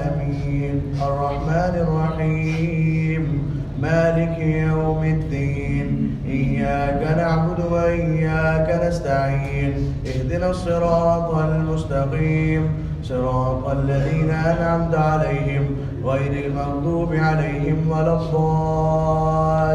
العالمين الرحمن الرحيم مالك يوم الدين إياك نعبد وإياك نستعين اهدنا الصراط المستقيم صراط الذين أنعمت عليهم غير المغضوب عليهم ولا الضالين.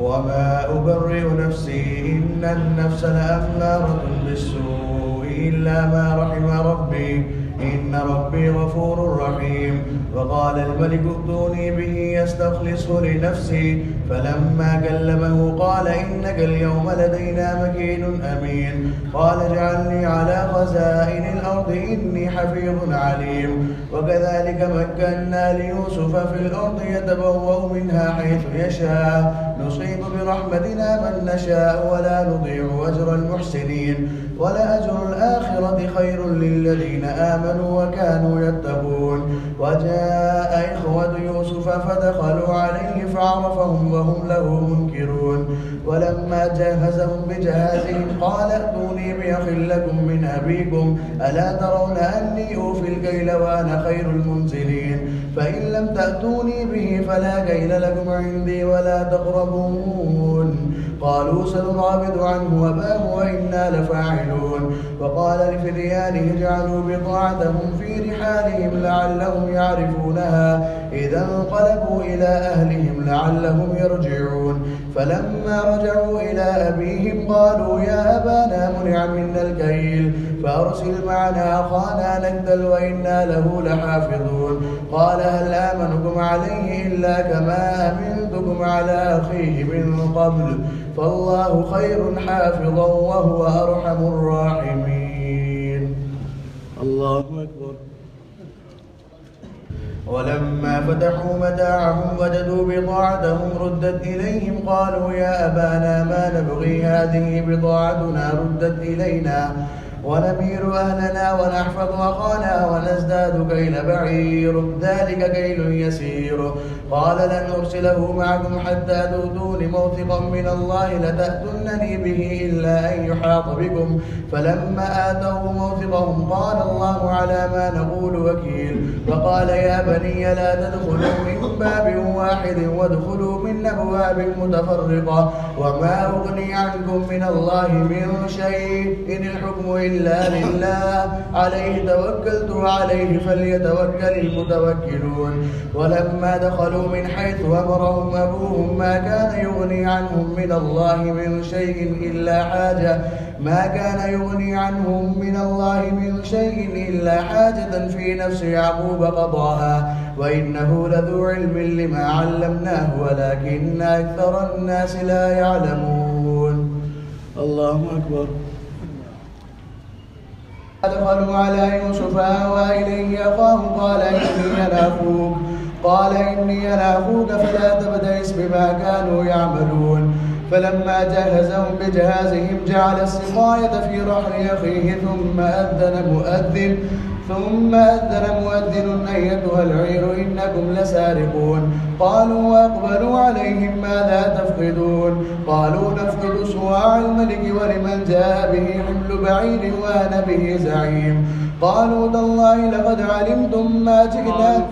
وما أبرئ نفسي إن النفس لأمارة بالسوء إلا ما رحم ربي إن ربي غفور رحيم. وقال الملك ائتوني به يستخلصه لنفسي فلما كلمه قال إنك اليوم لدينا مكين أمين. قال اجعلني على خزائن الأرض إني حفيظ عليم. وكذلك مكنا ليوسف في الأرض يتبوأ منها حيث يشاء نصيب برحمتنا من نشاء ولا نضيع أجر المحسنين ولأجر الآخرة خير للذين آمنوا وكانوا يتقون. وجاء إخوة يوسف فدخلوا عليه فعرفهم وهم له منكرون. ولما جهزهم بجهازهم قال ائتوني بأخ لكم من أبيكم ألا ترون أني أوفي الكيل وأنا خير المنزلين فإن لم تأتوني به فلا كيل لكم عندي ولا تقربون. قالوا سنراود عنه أباه وإنا لفاعلون. وقال لفتيانه اجعلوا بضاعتهم في رحالهم لعلهم يعرفونها إذا انقلبوا إلى أهلهم لعلهم يرجعون. فلما رجعوا إلى أبيهم قالوا يا أبانا منع منا الكيل فأرسل معنا أخانا نكتل وإنا له لحافظون. قال هل آمنكم عليه إلا كما أمنتكم على أخيه من قبل فالله خير حافظا وهو أرحم الراحمين. الله أكبر. ولما فتحوا متاعهم وجدوا بضاعتهم ردت إليهم قالوا يا أبانا ما نبغي هذه بضاعتنا ردت إلينا ونمير أهلنا ونحفظ أخانا ونزداد كيل بعير ذلك كيل يسير. قال لن أرسله معكم حتى تؤتون موثقا من الله لتأتونني به إلا أن يحاط بكم. فلما آتوه موثقهم قال الله على ما نقول وكيل. وقال يا بني لا تدخلوا من باب واحد وادخلوا من أبواب متفرقة وما أغني عنكم من الله من شيء إن الحكم إلا لله عليه توكلت وعليه فليتوكل المتوكلون. ولما دخلوا من حيث أمرهم أبوهم ما كان يغني عنهم من الله من شيء إلا حاجة في نفس يعقوب قضاها وإنه لذو علم لما علمناه ولكن أكثر الناس لا يعلمون. الله أكبر. دخلوا على يوسف آوى إليه أخاه قال إني أنا أخوك فلا تبتئس بما كانوا يعملون. فلما جهزهم بجهازهم جعل السقاية في رحل أخيه ثم أذن مؤذن أيتها العير إنكم لسارقون. قالوا وأقبلوا عليهم ماذا تفقدون. قالوا نفقد صواع الملك ولمن جاء به حمل بعير وأنا به زعيم. قالوا تالله لقد علمتم ما جئنا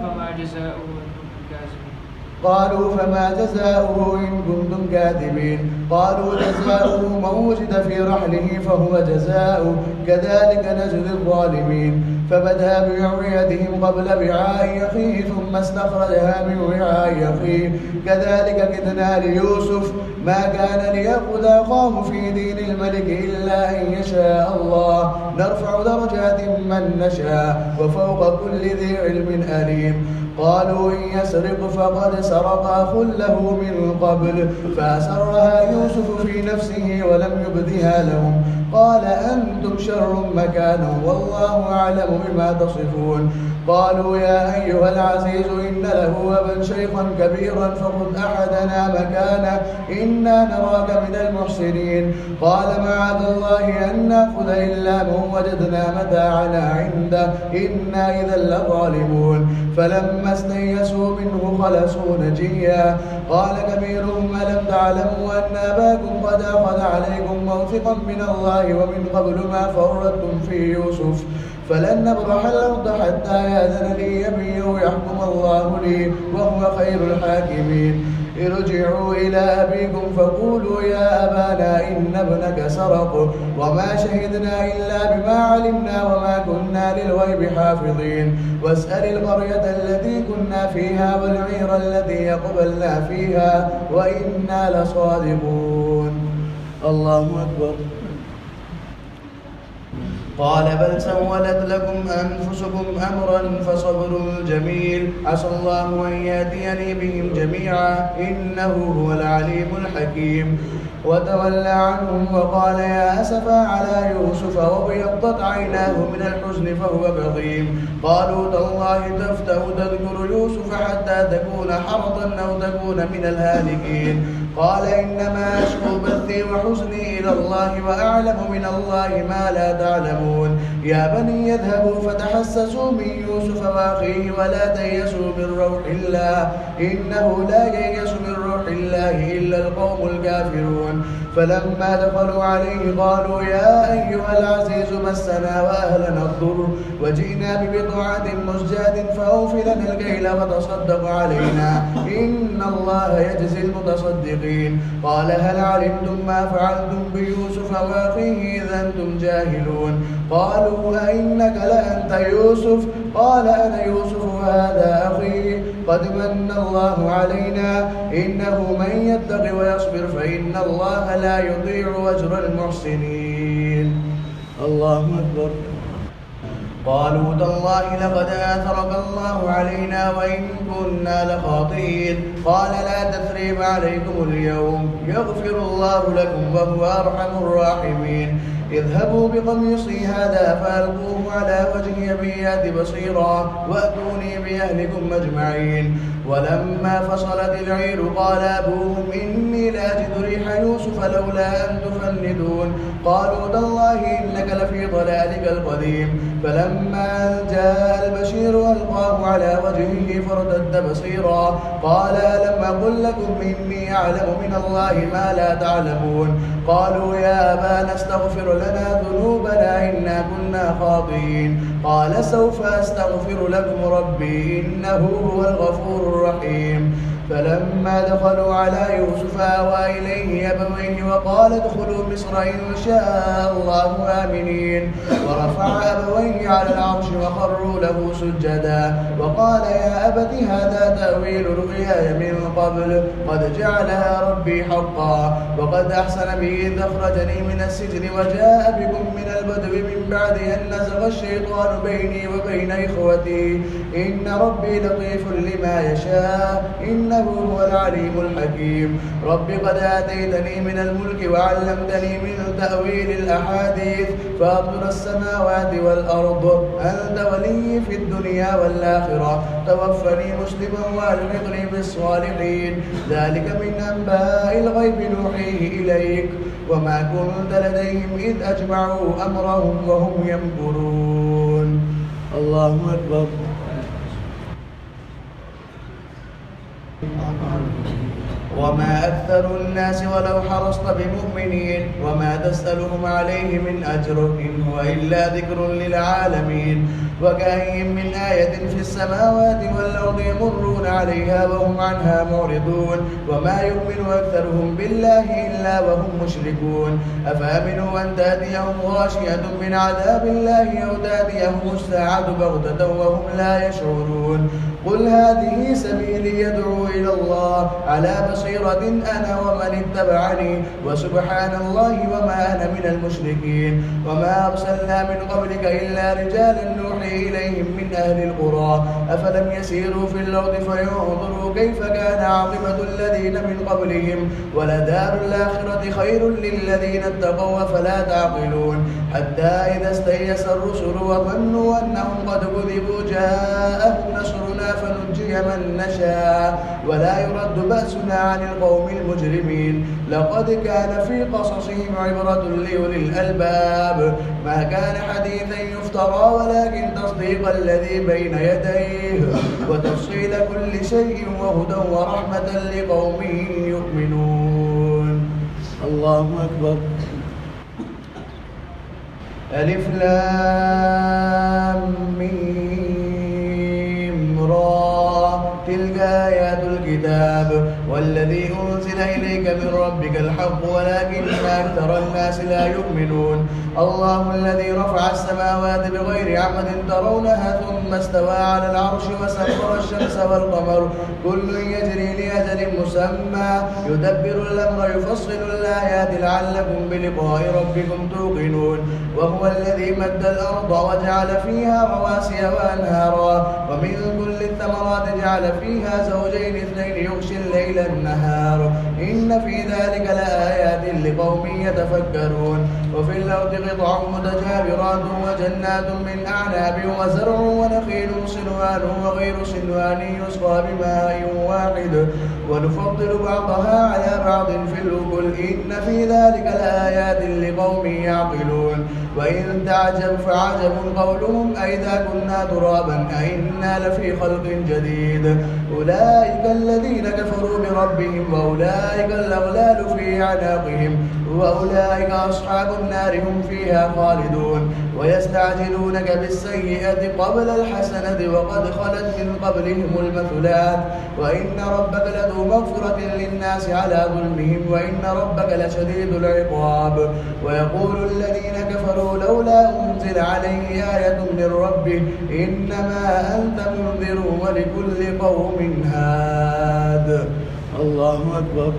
قالوا فما جزاؤه إن كنتم كاذبين. قالوا جزاؤه من وجد في رحله فهو جزاؤه كذلك نجزي الظالمين. فبدأ بأوعيتهم قبل وعاء أخيه ثم استخرجها من وعاء أخيه كذلك كدنا ليوسف ما كان ليأخذ أخاه في دين الملك إلا أن يشاء الله نرفع درجات من نشاء وفوق كل ذي علم أليم. قالوا إن يسرق فقد سرق أخ له من قبل فأسرها يوسف في نفسه ولم يبدها لهم. قال أنتم شر مكانا والله أعلم بما تصفون. قالوا يا أيها العزيز إن له أبا شيخا كبيرا فخذ أحدنا مكانه إنا نراك من المحسنين. قال معاذ الله أن نأخذ إلا من وجدنا متاعنا عنده إنا إذا لظالمون. فلما استيئسوا منه خلصوا نجيا. قال كبيرهم ألم تعلموا أن أباكم قد أخذ عليكم موثقا من الله ومن قبل ما فرطتم في يوسف فلن نبرح الأرض حتى يأذن لي أبي أو يحكم الله لي وهو خير الحاكمين. ارجعوا إلى أبيكم فقولوا يا أبانا إن ابنك سرق وما شهدنا إلا بما علمنا وما كنا للغيب حافظين. واسأل القرية التي كنا فيها والعير التي أقبلنا فيها وإنا لصادقون. الله أكبر. قال بل سولت لكم أنفسكم أمرا فصبر جميل عسى الله أن يأتيني بهم جميعا إنه هو العليم الحكيم. وتولى عنهم وقال يا أسفا على يوسف وابيضت عيناه من الحزن فهو كظيم. قالوا تالله تفتأ تذكر يوسف حتى تكون حرضا أو تكون من الهالكين. قال إنما أشكو بثي وحزني إلى الله وأعلم من الله ما لا تعلمون. يا بني يذهبوا فتحسسوا من يوسف وأخيه ولا تيأسوا من روح الله إنه لا ييأس من روح الله إلا القوم الكافرون. فلما دخلوا عليه قالوا يا أيها العزيز مسنا وأهلنا الضر وجئنا ببضاعة مزجاة فأوف لنا الكيل وتصدق علينا إن الله يجزي المتصدقين. قال هل علمتم ما فعلتم بيوسف وأخيه إذ أنتم جاهلون. قالوا أئنك لأنت يوسف قال أنا يوسف وهذا أخي قد من الله علينا إنه من يتق ويصبر فإن الله لا يضيع أجر المحسنين. الله أكبر. قالوا تالله لقد آثرك الله علينا وإن كنا لخاطئين. قال لا تثريب عليكم اليوم يغفر الله لكم وهو أرحم الراحمين. اذهبوا بقميصي هذا فألقوه على وجه أبي يأت بصيرا وأتوني بأهلكم أجمعين. ولما فصلت العير قال أبوهم إني لأجد ريح يوسف لولا أن تفندون. قالوا تالله إنك لفي ضلالك القديم. فلما جاء البشير ألقاه على وجهه فارتد بصيرا قال ألم أقل لكم إني أعلم من الله ما لا تعلمون. قالوا يا أبانا استغفر لنا ذنوبنا إنا كنا خاطئين. قال سوف أستغفر لكم ربي إنه هو الغفور الرحيم. فلما دخلوا على يوسف آوى إليه أبويه وقال ادخلوا مصر إن شاء الله آمنين. ورفع أبويه على العرش وخروا له سجدا وقال يا أبت هذا تأويل رؤياي من قبل قد جعلها ربي حقا وقد أحسن بي إذ أخرجني من السجن وجاء بكم من البدو من بعد أن نزغ الشيطان بيني وبين إخوتي إن ربي لطيف لما يشاء إنه هو العليم الحكيم. رب قد آتيتني من الملك وعلمتني من تأويل الأحاديث فاطر السماوات والأرض أنت ولي في الدنيا والآخرة توفني مسلما وألحقني بالصالحين. ذلك من أنباء الغيب نوحيه إليك وما كنت لديهم إذ أجمعوا أمرهم وهم يمكرون. الله أكبر. وما أكثر الناس ولو حرصت بمؤمنين وما تسألهم عليه من أجر إن هو إلا ذكر للعالمين. وكأين من آية في السماوات والأرض يمرون عليها وهم عنها معرضون وما يؤمن أكثرهم بالله إلا وهم مشركون. أفأمنوا أن تأتيهم غاشية من عذاب الله أو تأتيهم الساعة بغتة وهم لا يشعرون. قل هذه سبيلي يدعو إلى الله على بصيرة أنا ومن اتبعني وسبحان الله وما أنا من المشركين. وما أرسلنا من قبلك إلا رجالا نوحي إليهم من أهل القرى أفلم يسيروا في الأرض فينظروا كيف كان عاقبة الذين من قبلهم ولدار الآخرة خير للذين اتقوا فلا تعقلون. حتى إذا استيأس الرسل وظنوا أنهم قد كذبوا جاءهم نصرنا فننجي من نشاء ولا يرد بأسنا عن القوم المجرمين. لقد كان في قصصهم عبرة لأولي الألباب ما كان حديثا يفترى ولكن تصديق الذي بين يديه وتفصيل كل شيء وهدى ورحمة لقوم يؤمنون. الله أكبر. ألف لام ميم را تلك آيات الكتاب والذي أنزل إليك من ربك الحق ولكن أكثر الناس لا يؤمنون. الله الذي رفع السماوات بغير عمد ترونها ثم استوى على العرش وسخر الشمس والقمر كل يجري لأجل مسمى يدبر الأمر يفصل الآيات لعلكم بلقاء ربكم توقنون. وهو الذي مد الأرض وجعل فيها رواسي وأنهارا ومن كل الثمرات جعل فيها زوجين اثنين يغشي الليل النهار إن في ذلك لآيات لقوم يتفكرون. وفي الأرض قطع متجاورات وجنات من أعناب وزرع ونخيل صنوان وغير صنوان يسقى بماء واحد ونفضل بعضها على بعض في الأكل إن في ذلك لآيات لقوم يعقلون. وإن تعجب فعجب قولهم أئذا كنا ترابا أئنا لفي خلق جديد أولئك الذين كفروا بربهم وأولئك الأغلال في أعناقهم وأولئك أصحاب النار هم فيها خالدون. ويستعجلونك بالسيئة قبل الحسنة وقد خلت من قبلهم المثلات وإن ربك لذو مغفرة للناس على ظلمهم وإن ربك لشديد العقاب. ويقول الذين كفروا لولا أنزل عليه آية من ربه إنما أنت منذر ولكل قوم هاد. الله أكبر.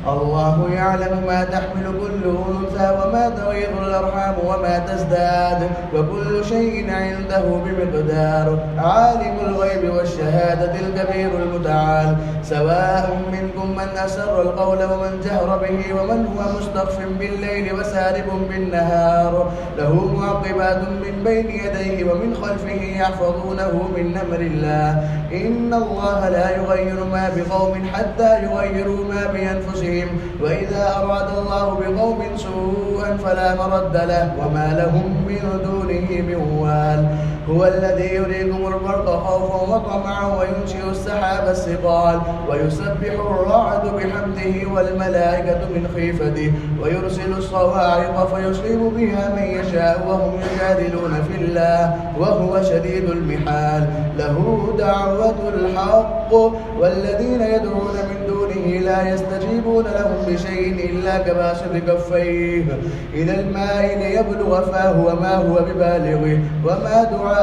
الله يعلم ما تحمل كل أنثى وما تغيض الأرحام وما تزداد وكل شيء عنده بمقدار. عالم الغيب والشهادة الكبير المتعال سواء منكم من أسر القول ومن جهر به ومن هو مستخف بالليل وسارب بالنهار له معقبات من بين يديه ومن خلفه يحفظونه من أمر الله إن الله لا يغير ما بقوم حتى يغيروا ما بأنفسهم وإذا أراد الله بقوم سوءا فلا مرد له وما لهم من دونه من وال. هو الذي يريكم البرق خوفا وطمعا وينشئ السحاب الثقال ويسبح الرعد بحمده والملائكة من خيفته ويرسل الصواعق فيصيب بها من يشاء وهم يجادلون في الله وهو شديد المحال. له دعوة الحق والذين يدعون من دونه لا يستجيبون لهم بشيء إلا كباسط كفيه إلى الماء ليبلغ فاه وما هو ببالغه وما دعاء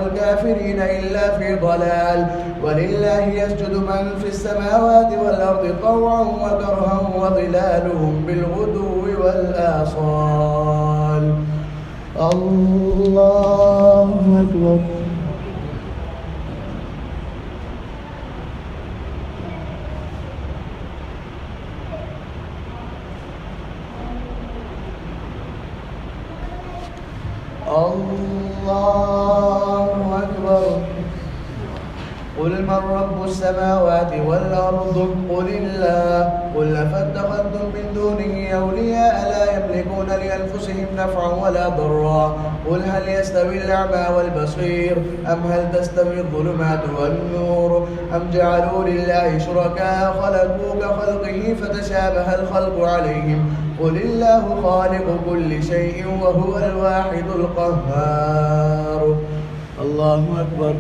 الكافرين إلا في ضلال. ولله يسجد من في السماوات والأرض طوعا وكرها وظلالهم بالغدو والآصال. الله أكبر. الله أكبر. قل من رب السماوات والأرض قل الله قل أفاتخذتم من دونه أولياء لا يملكون لأنفسهم نفعا ولا ضرا قل هل يستوي الأعمى والبصير أم هل تستوي الظلمات والنور أم جعلوا لله شركاء خلقوا كخلقه فتشابه الخلق عليهم قل الله خالق كل شيء وهو الواحد القهار. الله أكبر.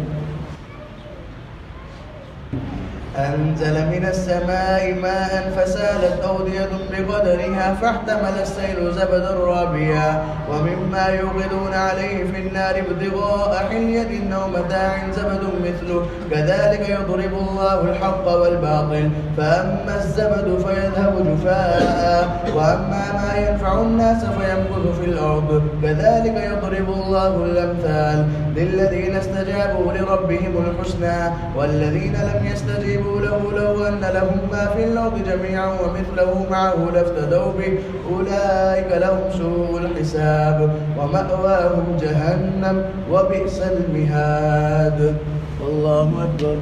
أنزل من السماء ماء فسالت أودية بقدرها فاحتمل السيل زبدا رابيا ومما يوقدون عليه في النار ابتغاء حلية أو متاع زبد مثله كذلك يضرب الله الحق والباطل فأما الزبد فيذهب جفاء وأما ما ينفع الناس فيمكث في الأرض كذلك يضرب الله الأمثال للذين استجابوا لربهم الحسنى والذين لم يستجيبوا له لو أن لهم ما في الأرض جميعا ومثله معه لافتدوا به أولئك لهم سوء الحساب ومأواهم جهنم وبئس المهاد. الله أكبر.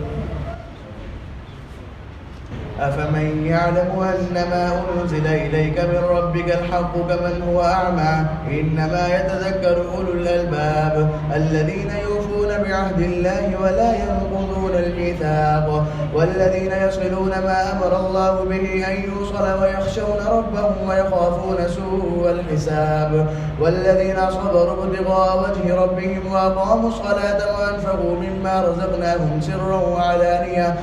أفمن يعلم أنما أنزل إليك من ربك الحق كمن هو أعمى إنما يتذكر أولو الألباب الذين يوفون بعهد الله ولا ينقضون الميثاق والذين يصلون ما أمر الله به أن يوصل ويخشون ربهم ويخافون سوء الحساب والذين صبروا ابتغاء وجه ربهم وأقاموا الصلاة وأنفقوا مما رزقناهم سرا وعلانية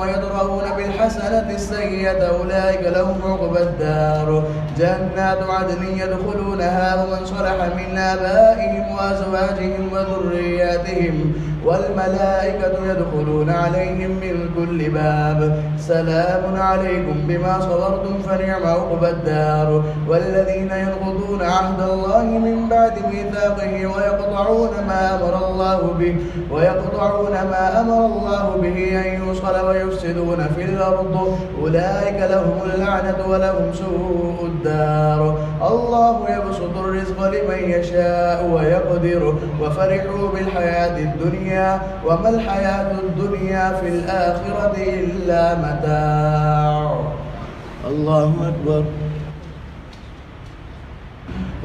ويدرؤون بالحسنة السيئة أولئك لهم عقبى الدار جنات عدن يدخلونها ومن صلح من آبائهم وأزواجهم وذرياتهم والملائكة يدخلون عليهم من كل باب سلام عليكم بما صبرتم فنعم عقبى الدار والذين ينقضون عهد الله من بعد ميثاقه ويقطعون ما أمر الله به أن يوصل ويفسدون في الأرض أولئك لهم اللعنة ولهم سوء الدار الله يبسط الرزق لمن يشاء ويقدر وفرحوا بالحياة الدنيا وما الحياة الدنيا في الآخرة إلا متاع. الله أكبر.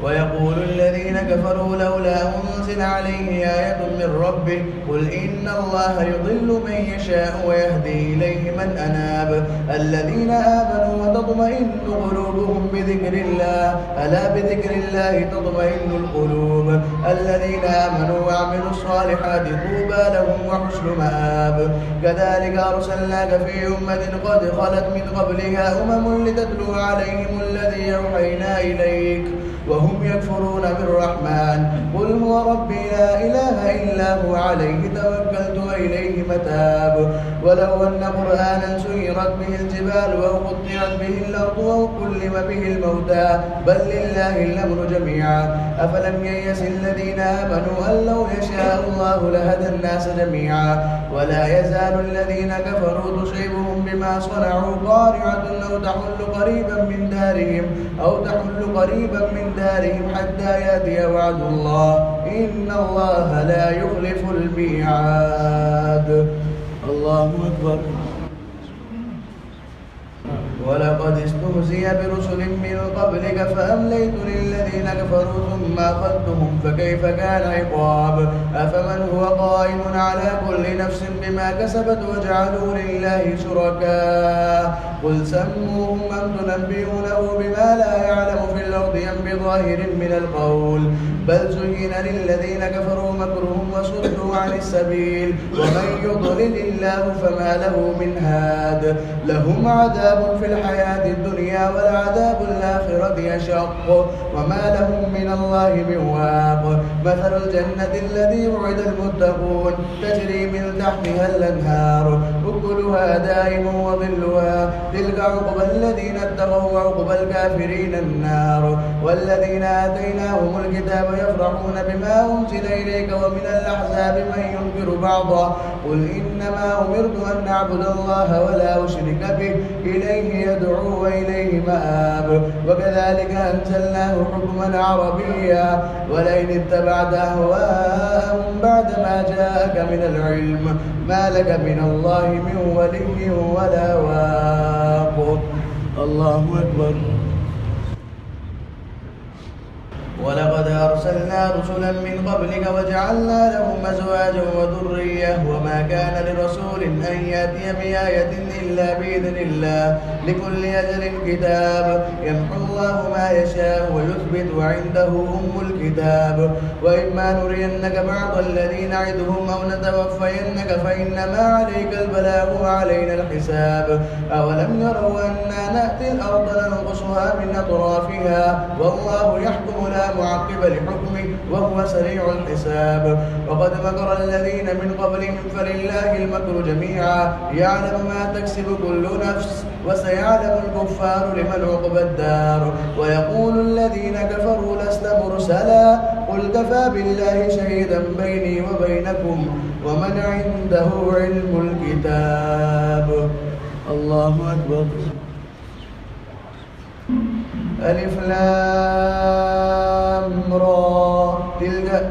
ويقول الذين كفروا لولا أنزل عليه آية من ربه قل إن الله يضل من يشاء ويهدي إليه من أناب الذين آمنوا وتطمئن قلوبهم بذكر الله ألا بذكر الله تطمئن القلوب الذين آمنوا وعملوا الصالحات طوبى لهم وحسن مآب كذلك أرسلناك في أمة قد خلت من قبلها لتتلو عليهم الذي أوحينا إليك وهم يكفرون بالرحمن قل هو ربي لا إله إلا هو عليه توكلت وإليه متاب ولو أن قرآنا سيرت به الجبال أو قطعت به الأرض أو كلم به الموتى بل لله الأمر جميعا أفلم ييأس الذين آمنوا أن لو يشاء الله لهدى الناس جميعا ولا يزال الذين كفروا تصيبهم بما صنعوا قارعة أو تحل قريبا من دارهم حتى يأتي وعد الله إن الله لا يخلف الميعاد. الله أكبر. ولقد استهزئ برسل من قبلك فأمليت للذين كفروا ثم أخذتهم فكيف كان عقاب أفمن هو قائم على كل نفس بما كسبت وجعلوا لله شركاء قل سموهم أم تنبئونه بما لا يعلم في الأرض أم بظاهر من القول بل زين للذين كفروا مكرهم وصدوا عن السبيل ومن يضلل الله فما له من هاد لهم عذاب في الحياة الدنيا والعذاب الآخرة أشق وما لهم من الله من واق مثل الجنة الذي وعد المتقون تجري من تحتها الأنهار أكلها دائم وظلها تلك عقبى الذين اتقوا وعقبى الكافرين النار والذين آتيناهم الكتاب يفرحون بما أنزل إليك ومن الأحزاب من ينكر بعضه قل إنما أمرت أن أعبد الله ولا أشرك به إليه يدعو وإليه مآب وكذلك أنزلناه حكما عربيا ولئن اتبعت أهواءهم بعد ما جاءك من العلم ما لك من الله من ولي ولا واق. الله أكبر. ولقد أرسلنا رسلا من قبلك وجعلنا لهم أزواجا وذرية وما كان لرسول أن يأتي بآية إلا بإذن الله لكل أجل كتاب يمحو الله ما يشاء ويثبت وعنده الكتاب وإما نرينك بعض الذي نعدهم أو نتوفينك فإنما عليك البلاغ وعلينا الحساب أولم يروا أنا نأتي الأرض ننقصها من أطرافها والله يحكم لا معقب لحكمه وهو سريع الحساب. وقد مكر الذين من قبلهم فلله المكر جميعا يعلم ما تكسب كل نفس وسيعلم الكفار لمن عقبى الدار. ويقول الذين كفروا لست مرسلا قل كفى بالله شهيدا بيني وبينكم ومن عنده علم الكتاب. الله أكبر. ألف لام را تلك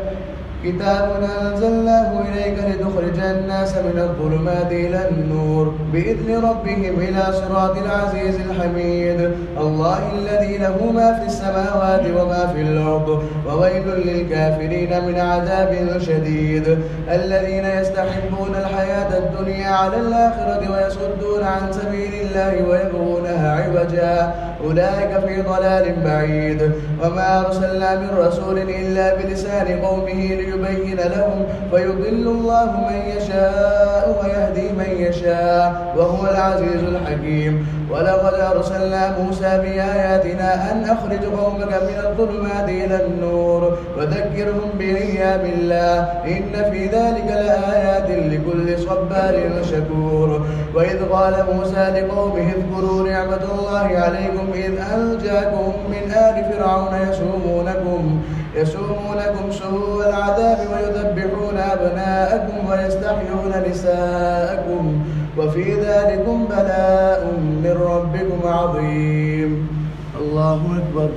كتاب أنزلناه إليك لتخرج الناس من الظلمات إلى النور بإذن ربهم إلى صراط العزيز الحميد. الله الذي له ما في السماوات وما في الأرض وويل للكافرين من عذاب شديد. الذين يستحبون الحياة الدنيا على الآخرة ويصدون عن سبيل الله ويبغونها عوجا أولئك في ضلال بعيد. وما أرسلنا من رسول إلا بلسان قومه ليبين لهم فيضل الله من يشاء ويهدي من يشاء وهو العزيز الحكيم. ولقد أرسلنا موسى بآياتنا أن أخرج قومك من الظلمات إلى النور وذكرهم بأيام الله إن في ذلك لآيات لكل صبار شكور. وإذ قال موسى لقومه اذكروا نعمة الله عليكم إذ أنجاكم من آل فرعون يسومونكم سوء العذاب ويذبحون أبناءكم ويستحيون نساءكم وفي ذلكم بلاء من ربكم عظيم. الله أكبر.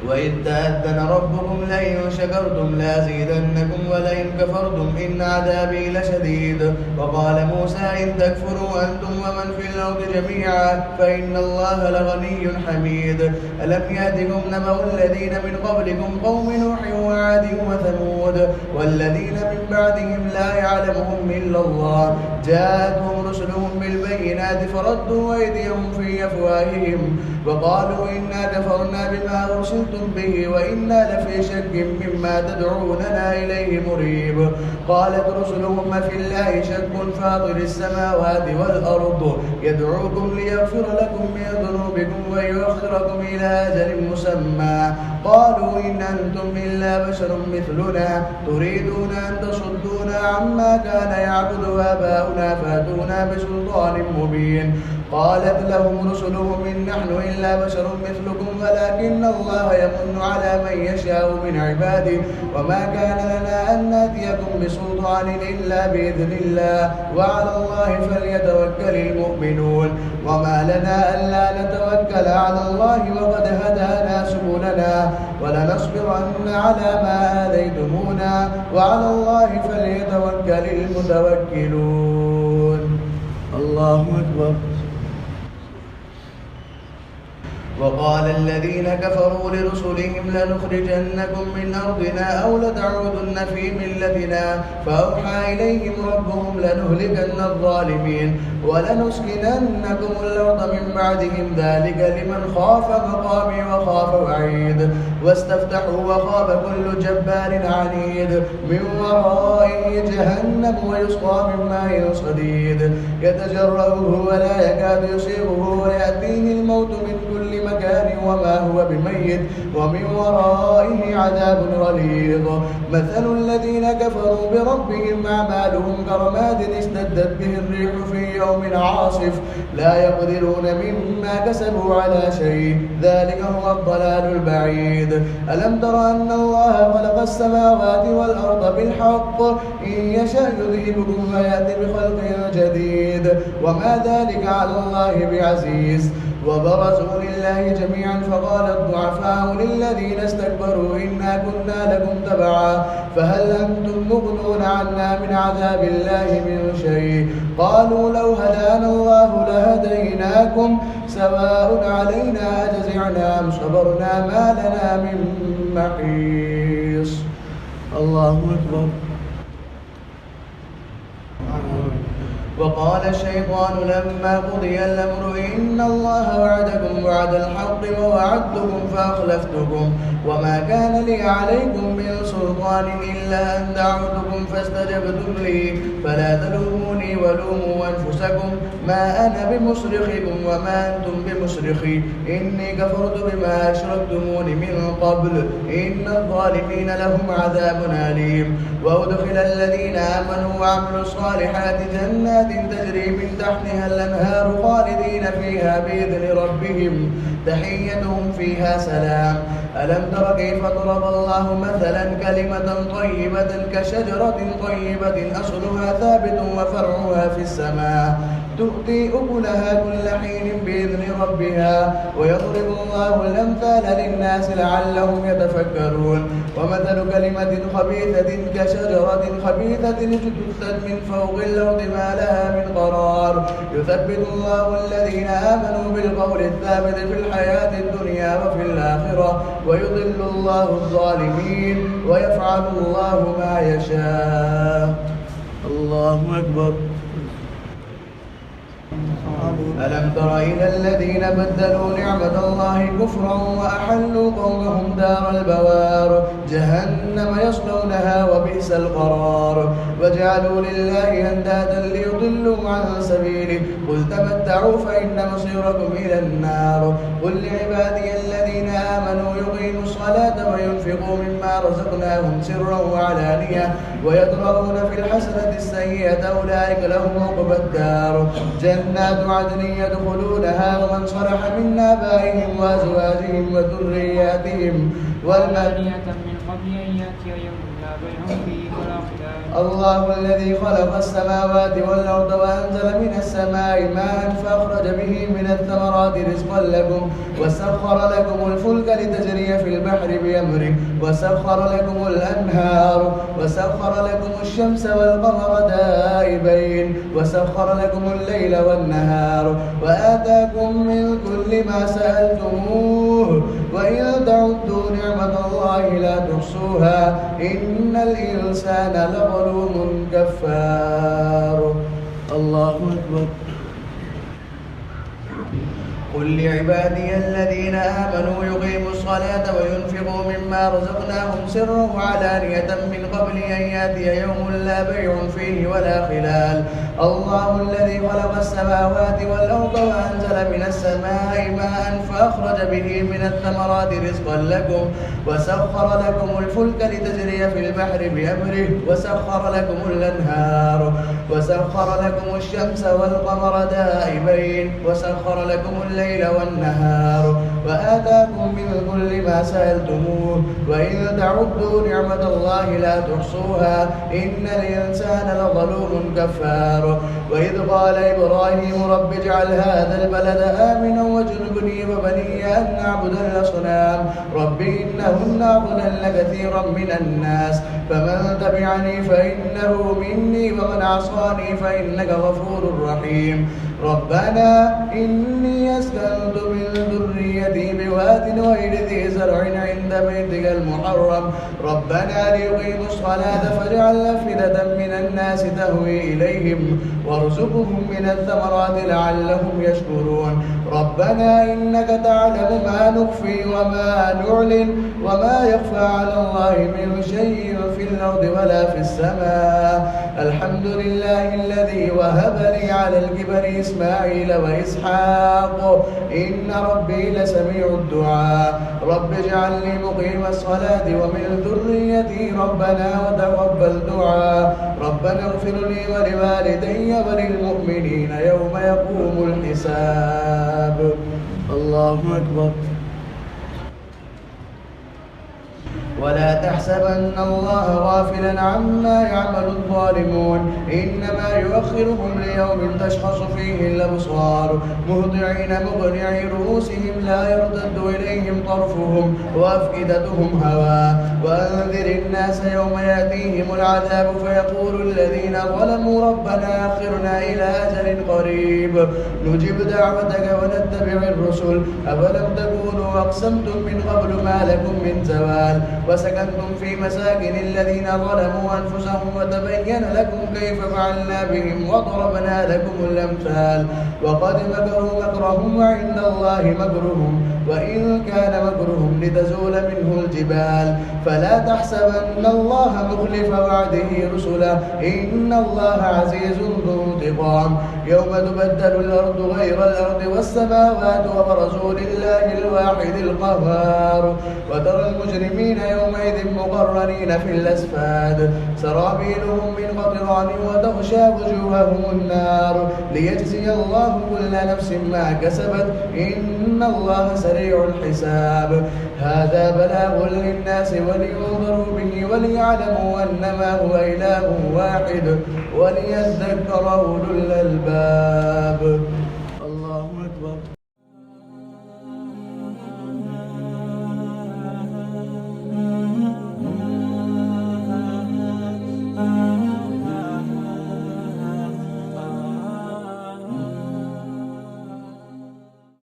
وإذ تأذن ربكم لئن شكرتم لأزيدنكم ولئن كفرتم إن عذابي لشديد. وقال موسى إن تكفروا أنتم ومن في الأرض جميعا فإن الله لغني حميد. ألم يأتكم نبأ الذين من قبلكم قوم نوح وعاد وثمود والذين من بعدهم لا يعلمهم إلا الله جاءتهم رسلهم بالبينات فردوا أيديهم في أفواههم وقالوا إنا كفرنا بما أرسلتم به وإنا لفي شك مما تدعوننا إليه مريب. قالت رسلهم في الله شك فاطر السماوات والأرض يدعوكم ليغفر لكم من ذنوبكم ويؤخركم إلى أجل مسمى قالوا إن أنتم إلا بشر مثلنا تريدون أن تصدونا عما كان يعبد آباؤنا فأتونا بسلطان مبين. قالت لهم رسلهم إن نحن إلا بشر مثلكم ولكن الله يمن على من يشاء من عباده وما كان لنا أن نأتيكم بسلطان إلا بإذن الله وعلى الله فليتوكل المؤمنون. وما لنا ألا نتوكل على الله وقد هدانا سبلنا ولنصبرن على ما آذيتمونا وعلى الله فليتوكل المتوكلون. الله أكبر. وقال الذين كفروا لرسلهم لنخرجنكم من أرضنا أو لتعودن في ملتنا فأوحى إليهم ربهم لنهلكن الظالمين ولنسكننكم الأرض من بعدهم ذلك لمن خاف مقامي وخاف وعيد. واستفتحوا وخاب كل جبار عنيد من ورائه جهنم ويسقى من ماء صديد يتجرعه ولا يكاد يصيغه ويأتيه الموت من كل مكان وما هو بميت ومن ورائه عذاب غليظ. مثل الذين كفروا بربهم أعمالهم كرماد اشتدت به الريح في يوم عاصف لا يقدرون مما كسبوا على شيء ذلك هو الضلال البعيد. ألم تر أن الله خلق السماوات والأرض بالحق إن يشاء يذهبكم ويأتي بخلق جديد وما ذلك على الله بعزيز. وبرزوا لله جميعا فقال الضعفاء للذين استكبروا إنا كنا لكم تبعا فهل أنتم مغنون عنا من عذاب الله من شيء قالوا لو هدانا الله لهديناكم سواء علينا أجزعنا أم صبرنا ما لنا من محيص. الله أكبر. وقال الشيطان لما قضي الأمر إن الله وعدكم وعد الحق ووعدتكم فأخلفتكم وما كان لي عليكم من سلطان إلا أن دعوتكم فاستجبتم لي فلا تلوموني ولوموا أنفسكم ما أنا بمصرخكم وما أنتم بمصرخي إني كفرت بما أشركتمون من قبل إن الظالمين لهم عذاب أليم. وأدخل الذين آمنوا وعملوا الصالحات جنات تجري من تحتها الأنهار خالدين فيها بإذن ربهم تحيتهم فيها سلام. ألم تر كيف ضرب الله مثلا كلمة طيبة كشجرة طيبة أصلها ثابت وفرعها في السماء تؤتي أكلها كل حين بإذن ربها ويضرب الله الأمثال للناس لعلهم يتفكرون. ومثل كلمة خبيثة كشجرة خبيثة اجتثت من فوق الأرض ما لها من قرار يثبت الله الذين آمنوا بالقول الثابت في الحياة الدنيا وفي الآخرة ويضل الله الظالمين ويفعل الله ما يشاء. الله أكبر. ألم تر إلى الذين بدلوا نعمة الله كفرا وأحلوا قومهم دار البوار جهنم يصلونها وبئس القرار وجعلوا لله أندادا ليضلوا عن سبيله قل تمتعوا فإن مصيركم إلى النار. قل لعبادي الذين آمنوا يقيموا الصلاة وينفقوا مما رزقناهم سرا وعلانية ويدرؤون في الحسنة السيئة أولئك لهم عقبى الدار جنات عدن يدخلونها ومن صلح من آبائهم وأزواجهم وذرياتهم والمنية من قبل أن يأتي يوم لا بيع فيه ولا خلال. الله الذي خلق السماوات والأرض وأنزل من السماء ماء فأخرج به من الثمرات رزقا لكم وسخر لكم الفلك لتجري في البحر بأمره وسخر لكم الأنهار وسخر لكم الشمس والقمر دائبين وسخر لكم الليل والنهار وآتاكم من كل ما سألتموه وإن تعدوا نعمة الله لا تحصوها إن الإنسان لظلوم كفار. الله أكبر. قل لعبادي الذين آمنوا يقيموا الصلاة وينفقوا مما رزقناهم سرا وعلانية من قبل أن يأتي يوم لا بيع فيه ولا خلال. الله الذي خلق السماوات والأرض وأنزل من السماء ماء فأخرج به من الثمرات رزقا لكم وسخر لكم الفلك لتجري في البحر بأمره وسخر لكم الأنهار وسخر لكم الشمس والقمر دائبين وسخر لكم الليل والنهار وآتاكم من كل ما سألتموه وإن تعدوا نعمة الله لا تحصوها إن الإنسان لظلوم كفار. وإذ قال إبراهيم رب اجعل هذا البلد آمنا واجنبني وبني أن نعبد الأصنام رب إنهن أضللن كثيرا من الناس فمن تبعني فإنه مني ومن عصاني فإنك غفور رحيم. ربنا إني أسكنت من ذريتي بواد غير ذي زرع عند بيتك المحرم ربنا ليقيموا الصلاة فاجعل أفئدة من الناس تهوي إليهم وارزقهم من الثمرات لعلهم يشكرون. ربنا إنك تعلم ما نخفي وما نعلن وما يخفى على الله من شيء في الأرض ولا في السماء. الحمد لله الذي وهب لي على الكبر إسماعيل وإسحاق إن ربي لسميع الدعاء. رب اجعلني مقيم الصلاة ومن ذريتي ربنا وتقبل دعاء. ربنا اغفر لي ولوالدي وللمؤمنين يوم يقوم الحساب. الله أكبر. ولا تحسبن الله غافلا عما يعمل الظالمون إنما يؤخرهم ليوم تشخص فيه الأبصار مهطعين مقنعي رؤوسهم لا يرتد إليهم طرفهم وأفئدتهم هواء. وأنذر الناس يوم يأتيهم العذاب فيقول الذين ظلموا ربنا أخرنا إلى أجل قريب نجب دعوتك ونتبع الرسل أفلم تكونوا أقسمتم من قبل ما لكم من زوال. وسكنتم في مساكن الذين ظلموا أنفسهم وتبين لكم كيف فعلنا بهم وضربنا لكم الأمثال وقد مكروا مكرهم وعند الله مكرهم وإن كان مكرهم لتزول منه الجبال فلا تحسبن الله مخلف وعده رسله إن الله عزيز ذو انتقام يوم تبدل الأرض غير الأرض والسماوات وبرزوا لله الواحد القهار وترى المجرمين يومئذ مقرنين في الأسفاد سرابيلهم من قطران وتغشى وجوههم النار ليجزي الله كل نفس ما كسبت إن الله سريع الحساب هذا بلاغ للناس ولينذروا به وليعلموا أنما هو إله واحد وليذكر أولو الألباب